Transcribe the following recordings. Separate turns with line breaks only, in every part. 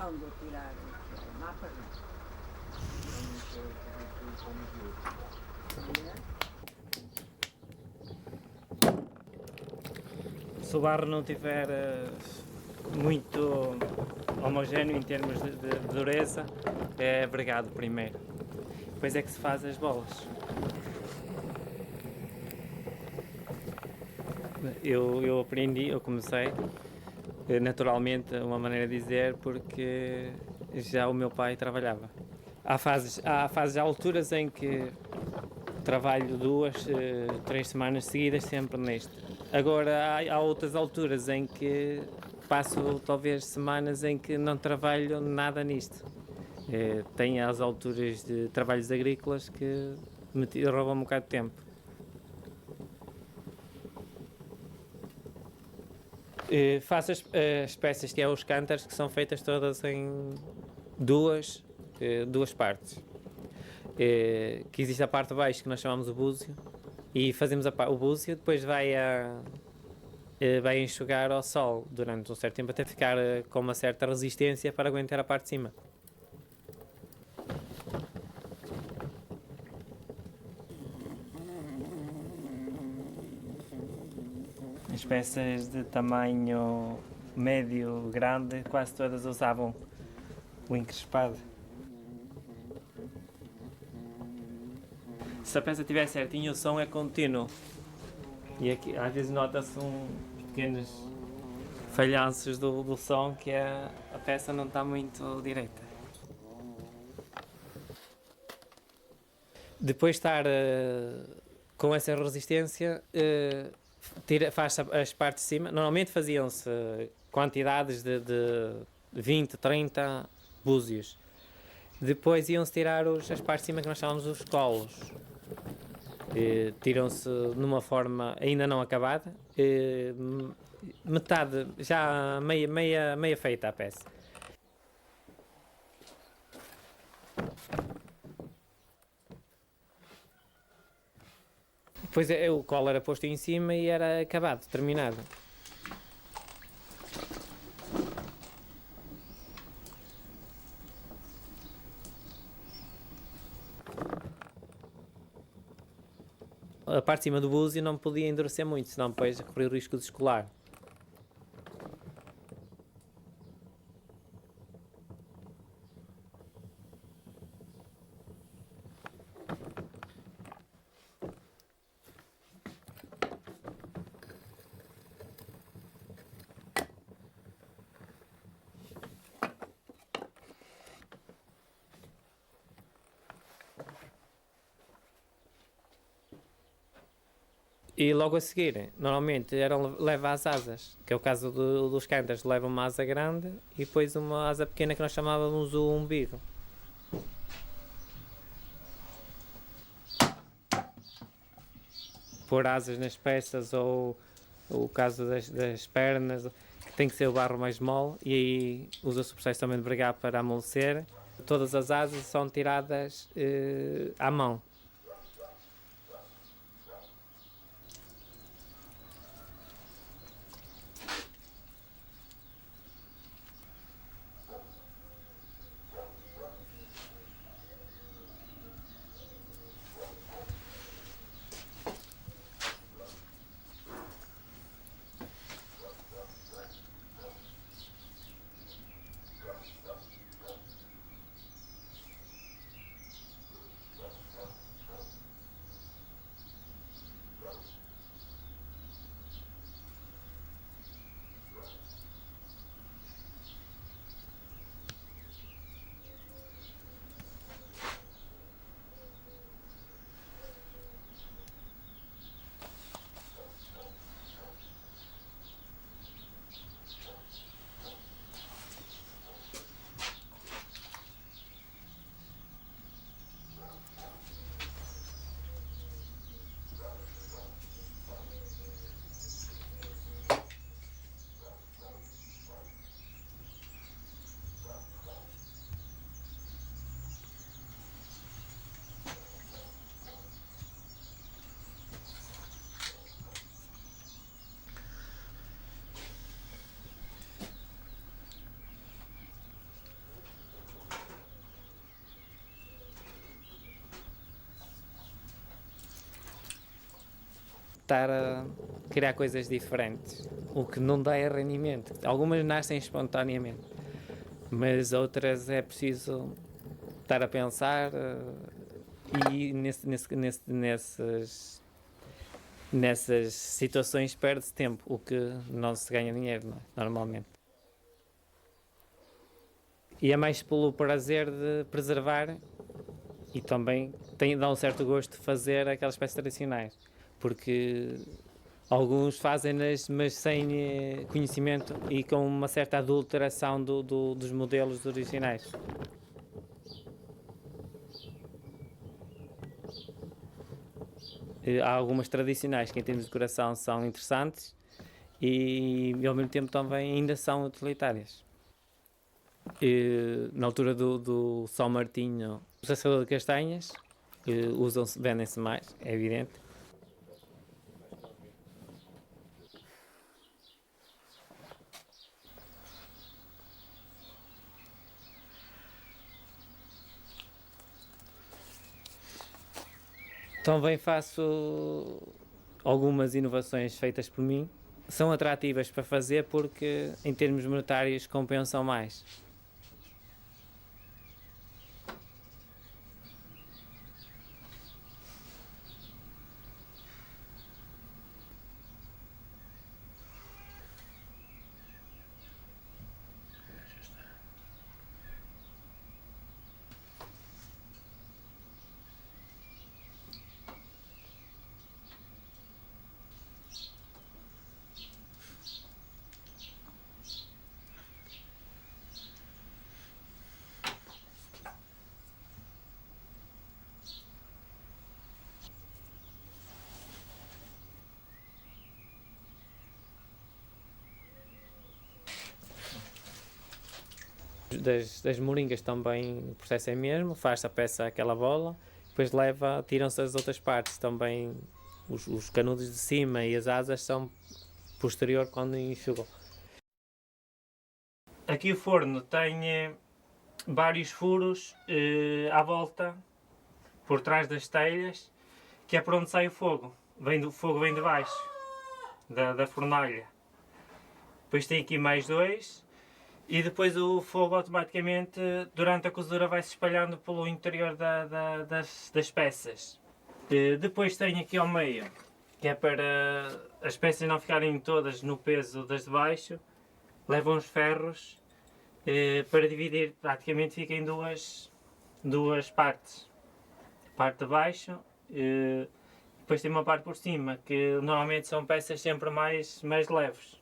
Não, vou tirar mapas não.
Se o barro não tiver muito homogéneo em termos de dureza, é vergado primeiro. Depois é que se faz as bolas. Eu aprendi, eu comecei naturalmente uma maneira de dizer porque já o meu pai trabalhava. Há alturas em que trabalho 3 semanas seguidas sempre neste. Agora há outras alturas em que passo talvez semanas em que não trabalho nada nisto. Tem as alturas de trabalhos agrícolas que me roubam um bocado de tempo. Faço as peças que é os cântaros, que são feitas todas em duas partes. Que existe a parte de baixo que nós chamamos o búzio e fazemos o búzio, depois vai enxugar ao sol durante um certo tempo até ficar com uma certa resistência para aguentar a parte de cima. As peças de tamanho médio, grande, quase todas usavam o encrespado. Se a peça estiver certinha, o som é contínuo. E aqui às vezes nota-se pequenos falhanços do som, que a peça não está muito direita. Depois de estar com essa resistência, faz as partes de cima. Normalmente faziam-se quantidades de 20, 30 búzios. Depois iam-se tirar as partes de cima que nós chamamos os colos. Tiram-se numa forma ainda não acabada, metade, já meia feita a peça. Depois o colo era posto em cima e era acabado, terminado. A parte de cima do búzio não podia endurecer muito, senão depois corria o risco de descolar. E logo a seguir, normalmente leva as asas, que é o caso dos cântaros, leva uma asa grande e depois uma asa pequena que nós chamávamos o umbigo. Pôr asas nas peças ou o caso das pernas, que tem que ser o barro mais mole e aí usa-se o processo também de bregar para amolecer. Todas as asas são tiradas à mão. estar a criar coisas diferentes, o que não dá é rendimento. Algumas nascem espontaneamente, mas outras é preciso estar a pensar e nessas situações perde-se tempo, o que não se ganha dinheiro, não é? Normalmente. E é mais pelo prazer de preservar e também dá um certo gosto de fazer aquelas peças tradicionais, porque alguns fazem-nas, mas sem conhecimento e com uma certa adulteração dos modelos originais. Há algumas tradicionais que em termos de decoração são interessantes e ao mesmo tempo também ainda são utilitárias. Na altura do São Martinho, o saçador de castanhas vendem-se mais, é evidente. Também faço algumas inovações feitas por mim. São atrativas para fazer porque em termos monetários compensam mais. Das moringas também o processo é mesmo, faz a peça aquela bola, depois tiram-se as outras partes também, os canudos de cima e as asas são posterior quando enxugam. Aqui o forno tem vários furos à volta, por trás das telhas, que é por onde sai o fogo. O fogo vem de baixo, da fornalha. Depois tem aqui mais dois. E depois o fogo automaticamente, durante a cozedura, vai se espalhando pelo interior das peças. Depois tenho aqui ao meio, que é para as peças não ficarem todas no peso das de baixo, levam os ferros para dividir, praticamente fica em duas partes. A parte de baixo, depois tem uma parte por cima, que normalmente são peças sempre mais leves.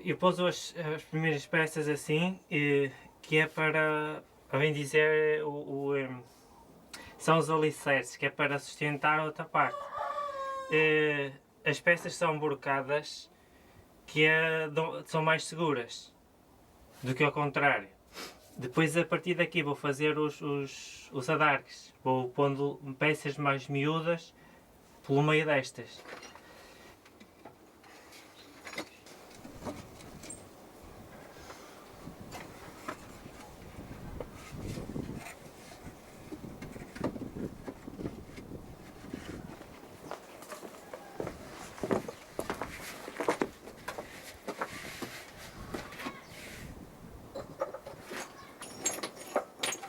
Eu pus as primeiras peças assim, que é para, a bem dizer, são os alicerces, que é para sustentar a outra parte. As peças são borcadas, são mais seguras do que ao contrário. Depois, a partir daqui, vou fazer os adarques. Vou pondo peças mais miúdas pelo meio destas.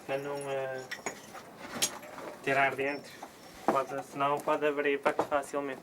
Para não ter ar dentro, senão pode abrir facilmente.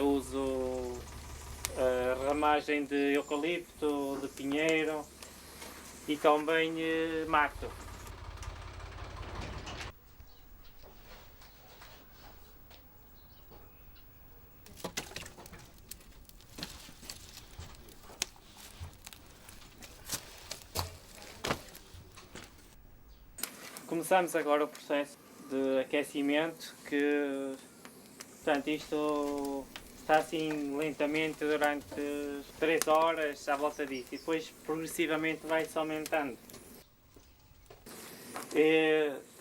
Uso ramagem de eucalipto, de pinheiro e também mato. Começamos agora o processo de aquecimento, que portanto isto está assim lentamente durante 3 horas à volta disso e depois progressivamente vai-se aumentando.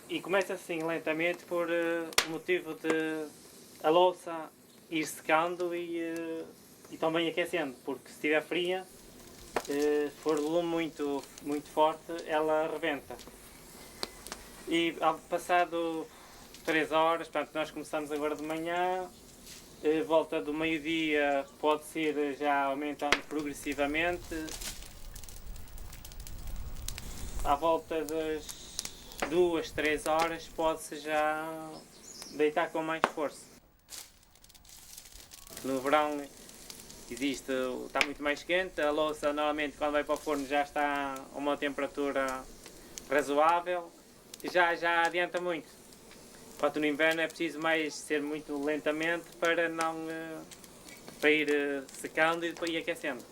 E começa assim lentamente por motivo de a louça ir secando e também aquecendo, porque se estiver fria, se for de lume muito forte, ela rebenta. E ao passado 3 horas, portanto nós começamos agora de manhã, volta do meio-dia pode ser já aumentando progressivamente, à volta das 2, 3 horas pode-se já deitar com mais força. No verão está muito mais quente, a louça normalmente quando vai para o forno já está a uma temperatura razoável e já adianta muito. Enquanto no inverno é preciso mais ser muito lentamente para ir secando e depois ir aquecendo.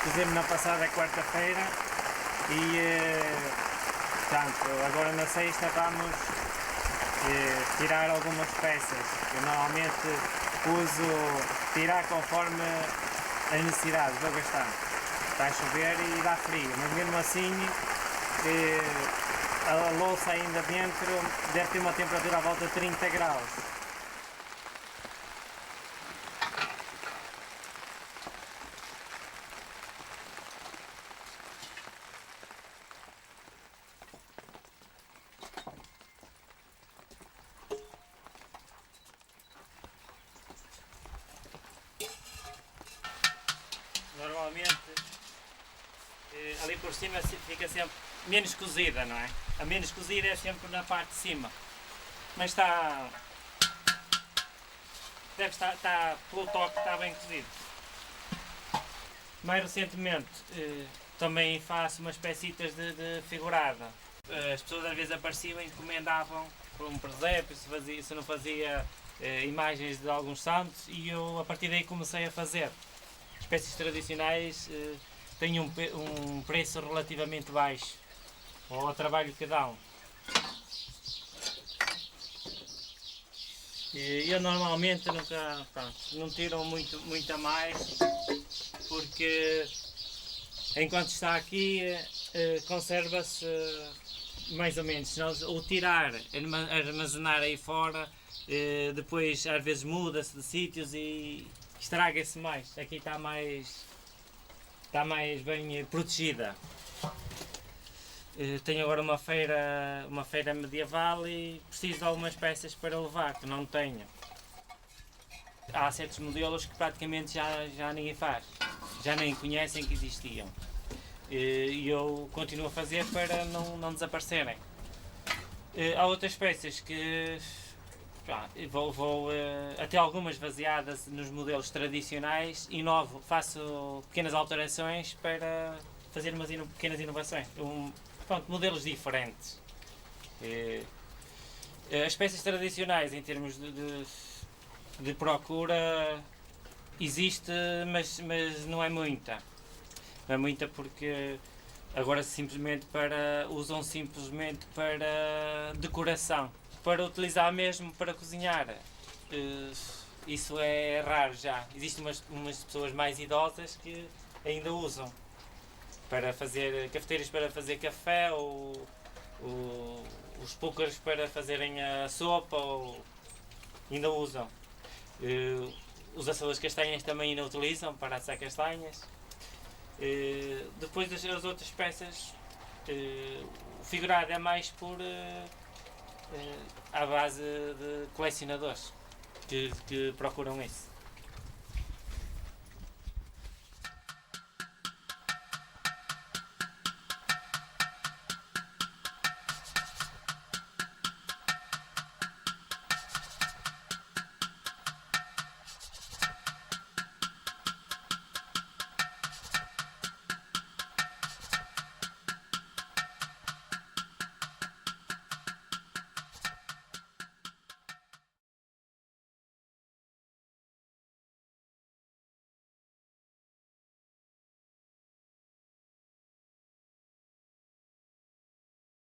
Fizemos na passada quarta-feira e portanto, agora na sexta vamos tirar algumas peças. Eu normalmente uso tirar conforme a necessidade, vou gastar. Está a chover e dá frio, mas mesmo assim a louça ainda dentro deve ter uma temperatura à volta de 30 graus. Normalmente ali por cima fica sempre menos cozida, não é? A menos cozida é sempre na parte de cima, mas deve estar pelo toque, está bem cozido. Mais recentemente também faço umas pecinhas de figurada. As pessoas às vezes apareciam e encomendavam por um presépio, se não fazia imagens de alguns santos, e eu a partir daí comecei a fazer. As peças tradicionais têm um preço relativamente baixo ao trabalho que dão. E eu normalmente não tiro muito a mais, porque enquanto está aqui conserva-se mais ou menos. Senão, o tirar, armazenar aí fora, depois às vezes muda-se de sítios e estraga-se mais. Aqui está mais bem protegida. Tenho agora uma feira medieval e preciso de algumas peças para levar, que não tenho. Há certos modelos que praticamente já ninguém faz, já nem conhecem que existiam. E eu continuo a fazer para não desaparecerem. Há outras peças que vou até algumas baseadas nos modelos tradicionais, inovo, faço pequenas alterações para fazer umas pequenas inovações, pronto, modelos diferentes. As peças tradicionais, em termos de procura, existe, mas não é muita. Não é muita porque agora usam simplesmente para decoração, para utilizar mesmo para cozinhar. Isso é raro já. Existem umas pessoas mais idosas que ainda usam para fazer cafeteiras, para fazer café, ou os púcaros para fazerem a sopa, ainda usam. Os assadores castanhas também ainda utilizam para assar castanhas. Depois as outras peças, o figurado é mais à base de colecionadores que procuram isso.